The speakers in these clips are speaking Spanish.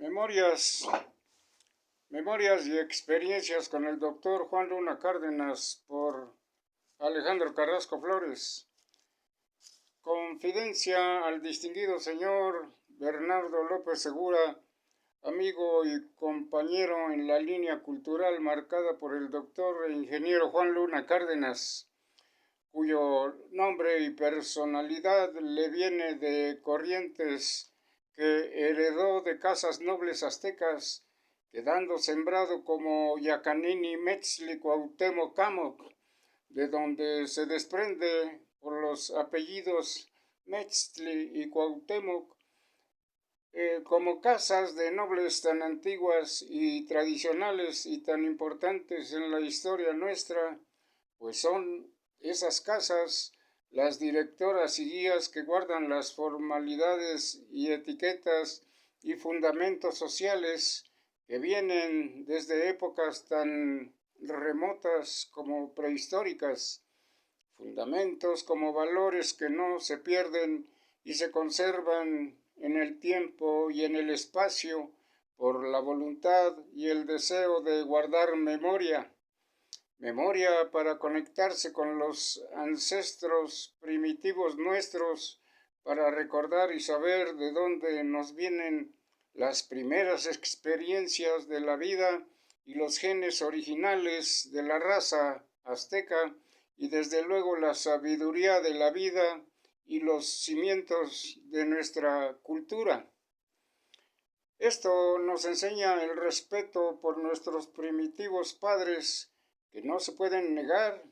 Memorias, memorias y experiencias con el doctor Juan Luna Cárdenas por Alejandro Carrasco Flores. Confidencia al distinguido señor Bernardo López Segura, amigo y compañero en la línea cultural marcada por el doctor e ingeniero Juan Luna Cárdenas, cuyo nombre y personalidad le viene de corrientes que heredó de casas nobles aztecas, quedando sembrado como Yacanini Metzli Cuauhtémoc Camoc, de donde se desprende por los apellidos Metzli y Cuauhtémoc, como casas de nobles tan antiguas y tradicionales y tan importantes en la historia nuestra, pues son esas casas las directoras y guías que guardan las formalidades y etiquetas y fundamentos sociales que vienen desde épocas tan remotas como prehistóricas, fundamentos como valores que no se pierden y se conservan en el tiempo y en el espacio por la voluntad y el deseo de guardar memoria. Memoria para conectarse con los ancestros primitivos nuestros, para recordar y saber de dónde nos vienen las primeras experiencias de la vida y los genes originales de la raza azteca, y desde luego la sabiduría de la vida y los cimientos de nuestra cultura. Esto nos enseña el respeto por nuestros primitivos padres, que no se pueden negar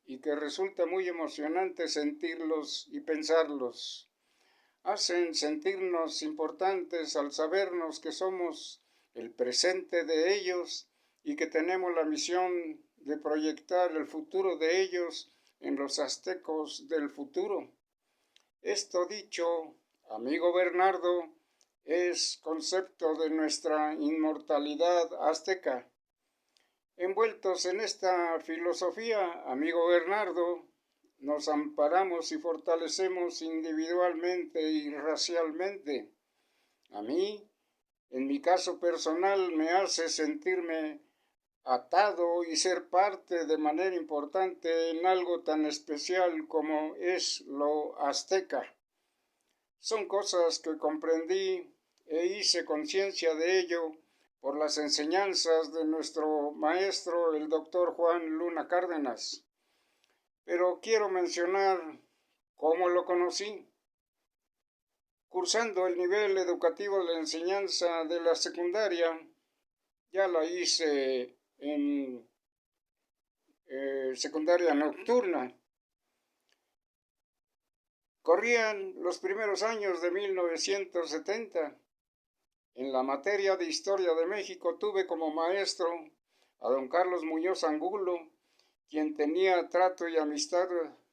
y que resulta muy emocionante sentirlos y pensarlos. Hacen sentirnos importantes al sabernos que somos el presente de ellos y que tenemos la misión de proyectar el futuro de ellos en los aztecos del futuro. Esto dicho, amigo Bernardo, es concepto de nuestra inmortalidad azteca. Envueltos en esta filosofía, amigo Bernardo, nos amparamos y fortalecemos individualmente y racialmente. A mí, en mi caso personal, me hace sentirme atado y ser parte de manera importante en algo tan especial como es lo azteca. Son cosas que comprendí e hice conciencia de ello por las enseñanzas de nuestro maestro, el doctor Juan Luna Cárdenas. Pero quiero mencionar cómo lo conocí. Cursando el nivel educativo de la enseñanza de la secundaria, ya la hice en secundaria nocturna. Corrían los primeros años de 1970. En la materia de Historia de México tuve como maestro a don Carlos Muñoz Angulo, quien tenía trato y amistad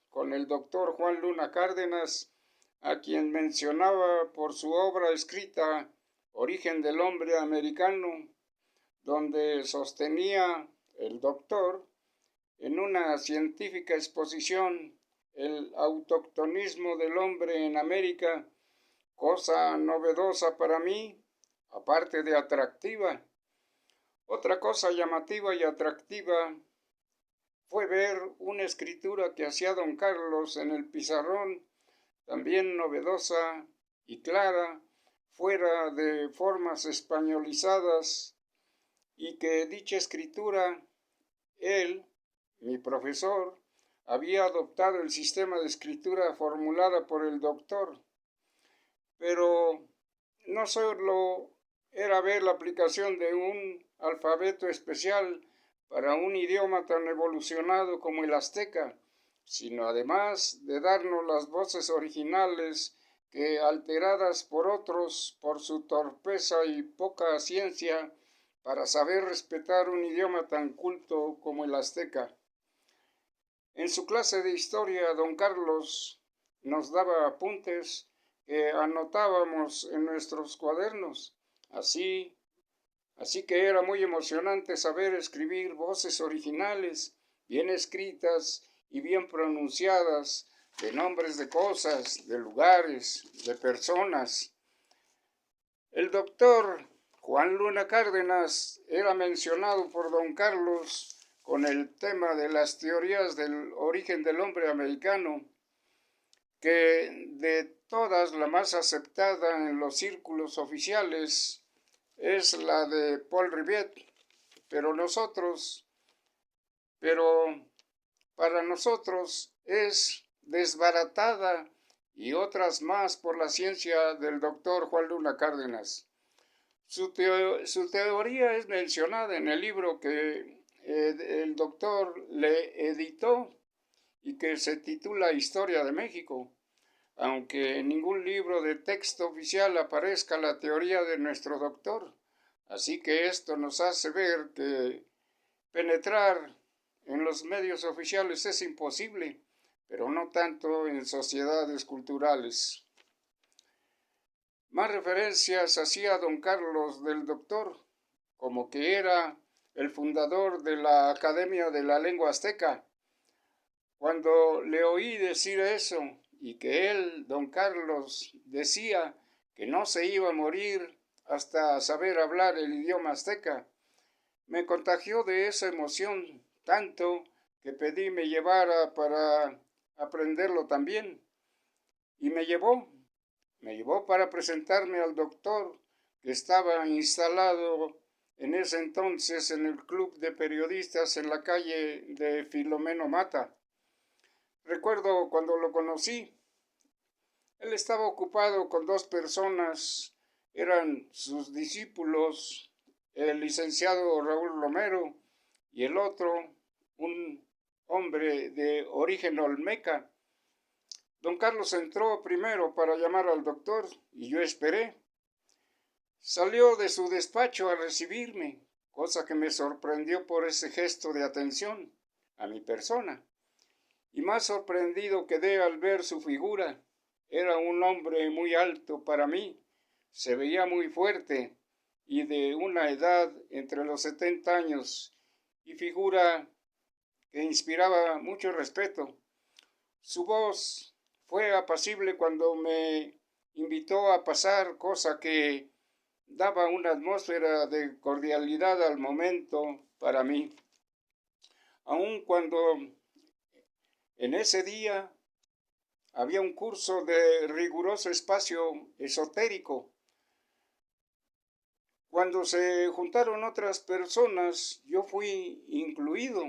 con el doctor Juan Luna Cárdenas, a quien mencionaba por su obra escrita Origen del Hombre Americano, donde sostenía el doctor en una científica exposición el autoctonismo del hombre en América, cosa novedosa para mí, aparte de atractiva. Otra cosa llamativa y atractiva fue ver una escritura que hacía don Carlos en el pizarrón, también novedosa y clara, fuera de formas españolizadas, y que dicha escritura, él, mi profesor, había adoptado el sistema de escritura formulada por el doctor. Pero no solo era ver la aplicación de un alfabeto especial para un idioma tan evolucionado como el azteca, sino además de darnos las voces originales que, alteradas por otros por su torpeza y poca ciencia, para saber respetar un idioma tan culto como el azteca. En su clase de historia, don Carlos nos daba apuntes que anotábamos en nuestros cuadernos. Así que era muy emocionante saber escribir voces originales, bien escritas y bien pronunciadas, de nombres de cosas, de lugares, de personas. El doctor Juan Luna Cárdenas era mencionado por don Carlos con el tema de las teorías del origen del hombre americano, que de todas la más aceptada en los círculos oficiales es la de Paul Rivet, pero para nosotros es desbaratada y otras más por la ciencia del doctor Juan Luna Cárdenas. Su teoría es mencionada en el libro que el doctor le editó y que se titula Historia de México, aunque en ningún libro de texto oficial aparezca la teoría de nuestro doctor. Así que esto nos hace ver que penetrar en los medios oficiales es imposible, pero no tanto en sociedades culturales. Más referencias hacía don Carlos del doctor, como que era el fundador de la Academia de la Lengua Azteca. Cuando le oí decir eso y que él, don Carlos, decía que no se iba a morir hasta saber hablar el idioma azteca, me contagió de esa emoción tanto que pedí me llevara para aprenderlo también. Y me llevó para presentarme al doctor, que estaba instalado en ese entonces en el club de periodistas en la calle de Filomeno Mata. Recuerdo cuando lo conocí, él estaba ocupado con dos personas, eran sus discípulos, el licenciado Raúl Romero y el otro, un hombre de origen olmeca. Don Carlos entró primero para llamar al doctor y yo esperé. Salió de su despacho a recibirme, cosa que me sorprendió por ese gesto de atención a mi persona. Y más sorprendido quedé al ver su figura. Era un hombre muy alto para mí, se veía muy fuerte y de una edad entre los 70 años y figura que inspiraba mucho respeto. Su voz fue apacible cuando me invitó a pasar, cosa que daba una atmósfera de cordialidad al momento para mí. Aun cuando en ese día había un curso de riguroso espacio esotérico. Cuando se juntaron otras personas, yo fui incluido.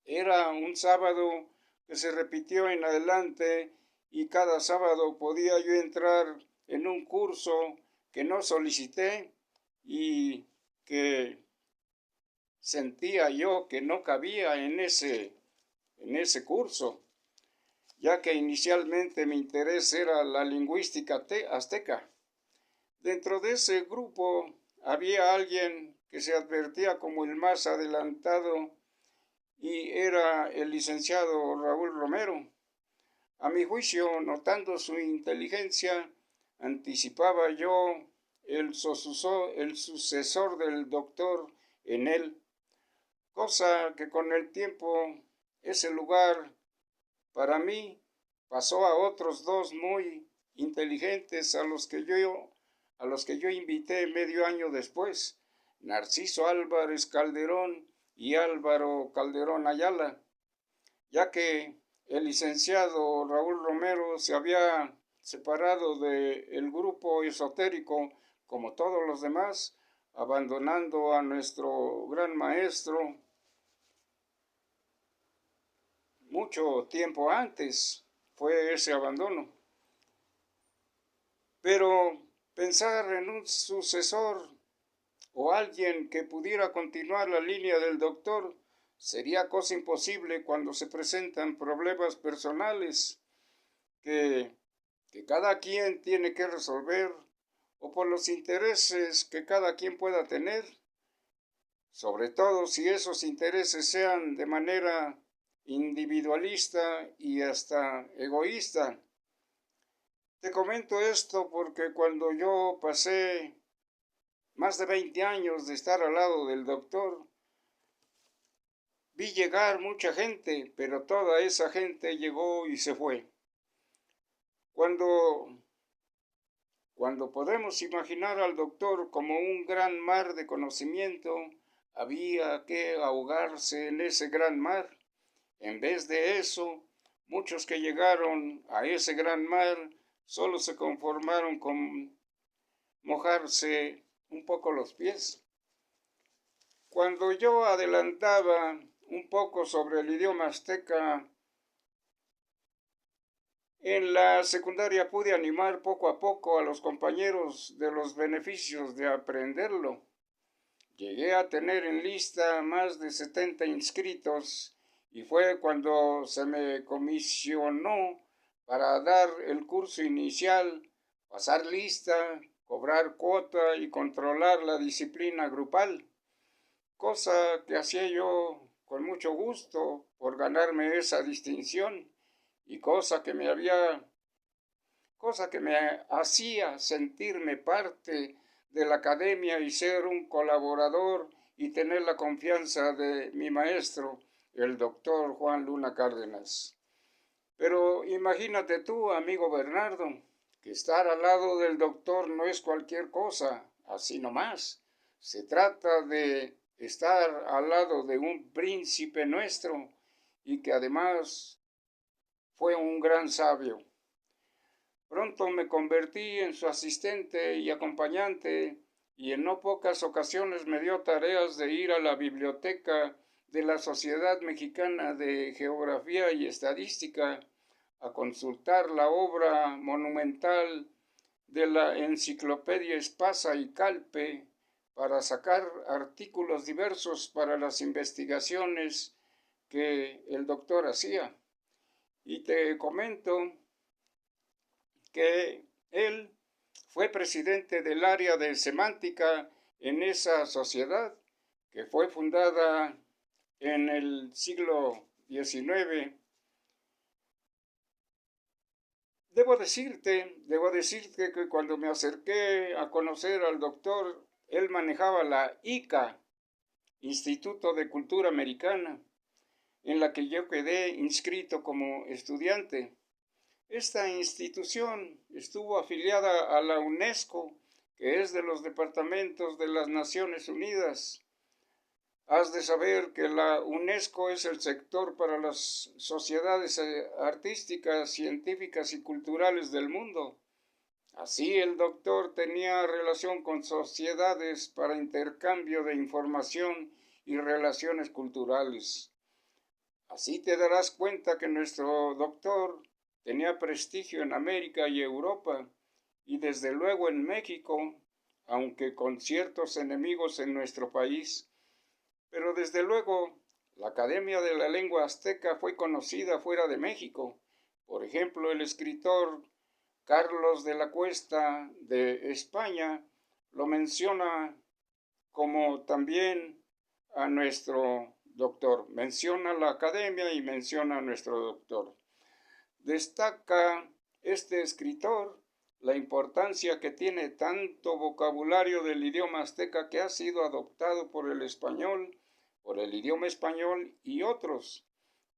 Era un sábado que se repitió en adelante y cada sábado podía yo entrar en un curso que no solicité y que sentía yo que no cabía en ese curso, ya que inicialmente mi interés era la lingüística azteca. Dentro de ese grupo había alguien que se advertía como el más adelantado y era el licenciado Raúl Romero. A mi juicio, notando su inteligencia, anticipaba yo el sucesor del doctor en él, cosa que con el tiempo ese lugar para mí pasó a otros dos muy inteligentes a los que yo invité medio año después, Narciso Álvarez Calderón y Álvaro Calderón Ayala, ya que el licenciado Raúl Romero se había separado del grupo esotérico como todos los demás, abandonando a nuestro gran maestro mucho tiempo antes. Fue ese abandono. Pero pensar en un sucesor o alguien que pudiera continuar la línea del doctor sería cosa imposible cuando se presentan problemas personales que cada quien tiene que resolver o por los intereses que cada quien pueda tener, sobre todo si esos intereses sean de manera individualista y hasta egoísta. Te comento esto porque cuando yo pasé más de 20 años de estar al lado del doctor, vi llegar mucha gente, pero toda esa gente llegó y se fue. Cuando Cuando podemos imaginar al doctor como un gran mar de conocimiento, había que ahogarse en ese gran mar. En vez de eso, muchos que llegaron a ese gran mar solo se conformaron con mojarse un poco los pies. Cuando yo adelantaba un poco sobre el idioma azteca, en la secundaria pude animar poco a poco a los compañeros de los beneficios de aprenderlo. Llegué a tener en lista más de 70 inscritos y fue cuando se me comisionó para dar el curso inicial, pasar lista, cobrar cuota y controlar la disciplina grupal, cosa que hacía yo con mucho gusto por ganarme esa distinción y cosa que me hacía sentirme parte de la academia y ser un colaborador y tener la confianza de mi maestro, el doctor Juan Luna Cárdenas. Pero imagínate tú, amigo Bernardo, que estar al lado del doctor no es cualquier cosa, así nomás. Se trata de estar al lado de un príncipe nuestro y que además fue un gran sabio. Pronto me convertí en su asistente y acompañante y en no pocas ocasiones me dio tareas de ir a la biblioteca de la Sociedad Mexicana de Geografía y Estadística a consultar la obra monumental de la Enciclopedia Espasa y Calpe para sacar artículos diversos para las investigaciones que el doctor hacía. Y te comento que él fue presidente del área de semántica en esa sociedad, que fue fundada en el siglo XIX. Debo decirte que cuando me acerqué a conocer al doctor, él manejaba la ICA, Instituto de Cultura Americana, en la que yo quedé inscrito como estudiante. Esta institución estuvo afiliada a la UNESCO, que es de los departamentos de las Naciones Unidas. Has de saber que la UNESCO es el sector para las sociedades artísticas, científicas y culturales del mundo. Así el doctor tenía relación con sociedades para intercambio de información y relaciones culturales. Así te darás cuenta que nuestro doctor tenía prestigio en América y Europa, y desde luego en México, aunque con ciertos enemigos en nuestro país. Pero desde luego, la Academia de la Lengua Azteca fue conocida fuera de México. Por ejemplo, el escritor Carlos de la Cuesta de España lo menciona como también a nuestro doctor. Menciona la academia y menciona a nuestro doctor. Destaca este escritor la importancia que tiene tanto vocabulario del idioma azteca que ha sido adoptado por el español, por el idioma español y otros.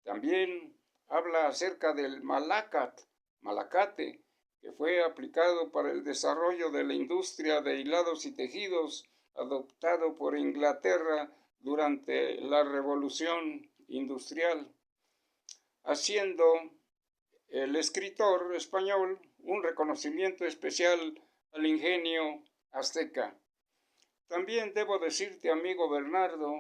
También habla acerca del malacate, que fue aplicado para el desarrollo de la industria de hilados y tejidos, adoptado por Inglaterra durante la Revolución Industrial, haciendo el escritor español un reconocimiento especial al ingenio azteca. También debo decirte, amigo Bernardo,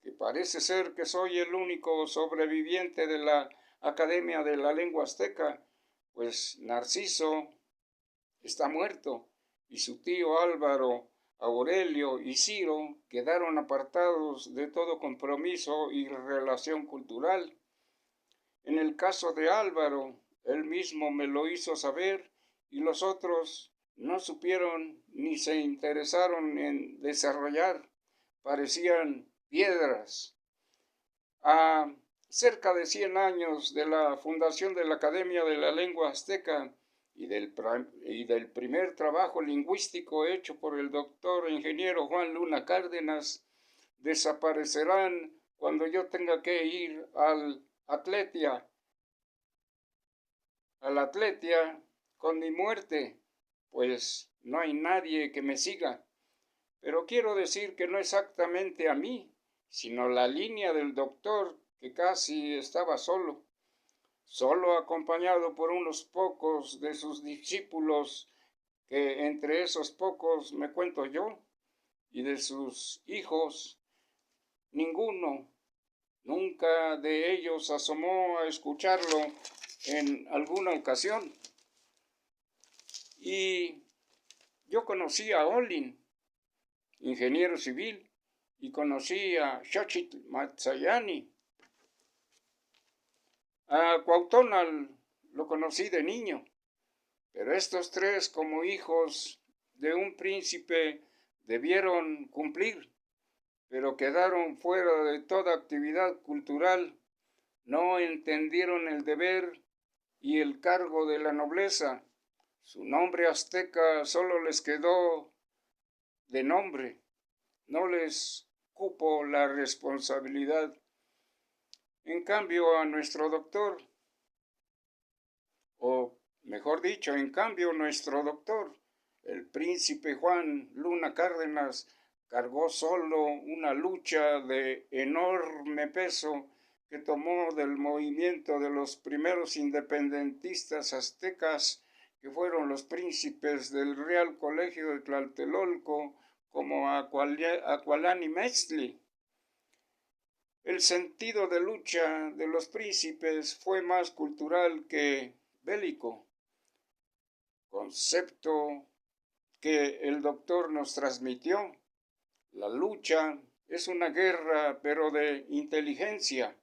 que parece ser que soy el único sobreviviente de la Academia de la Lengua Azteca, pues Narciso está muerto y su tío Álvaro, Aurelio y Ciro quedaron apartados de todo compromiso y relación cultural. En el caso de Álvaro, él mismo me lo hizo saber y los otros no supieron ni se interesaron en desarrollar. Parecían piedras. A cerca de 100 años de la fundación de la Academia de la Lengua Azteca y del primer trabajo lingüístico hecho por el doctor ingeniero Juan Luna Cárdenas, desaparecerán cuando yo tenga que ir al Atletia con mi muerte. pues no hay nadie que me siga. Pero quiero decir que no exactamente a mí, sino la línea del doctor, que casi estaba solo acompañado por unos pocos de sus discípulos, que entre esos pocos me cuento yo, y de sus hijos, ninguno, nunca de ellos asomó a escucharlo en alguna ocasión. Y yo conocí a Olin, ingeniero civil, y conocí a Xochitl Matsayani. A Cuauhtónal lo conocí de niño, pero estos tres, como hijos de un príncipe, debieron cumplir, pero quedaron fuera de toda actividad cultural, no entendieron el deber y el cargo de la nobleza. Su nombre azteca solo les quedó de nombre, no les cupo la responsabilidad. En cambio, a nuestro doctor, o mejor dicho, en cambio, nuestro doctor, el príncipe Juan Luna Cárdenas, cargó solo una lucha de enorme peso que tomó del movimiento de los primeros independentistas aztecas, que fueron los príncipes del Real Colegio de Tlatelolco, como Acualani Metzli. El sentido de lucha de los príncipes fue más cultural que bélico, concepto que el doctor nos transmitió. La lucha es una guerra, pero de inteligencia.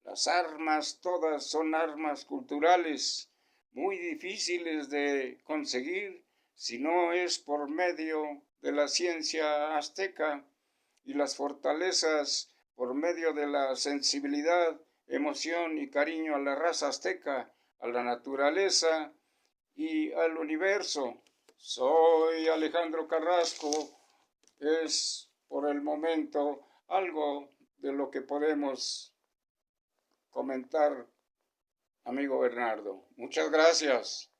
Las armas todas son armas culturales, muy difíciles de conseguir si no es por medio de la ciencia azteca, y las fortalezas por medio de la sensibilidad, emoción y cariño a la raza azteca, a la naturaleza y al universo. Soy Alejandro Carrasco. Es por el momento algo de lo que podemos comentar, amigo Bernardo. Muchas gracias.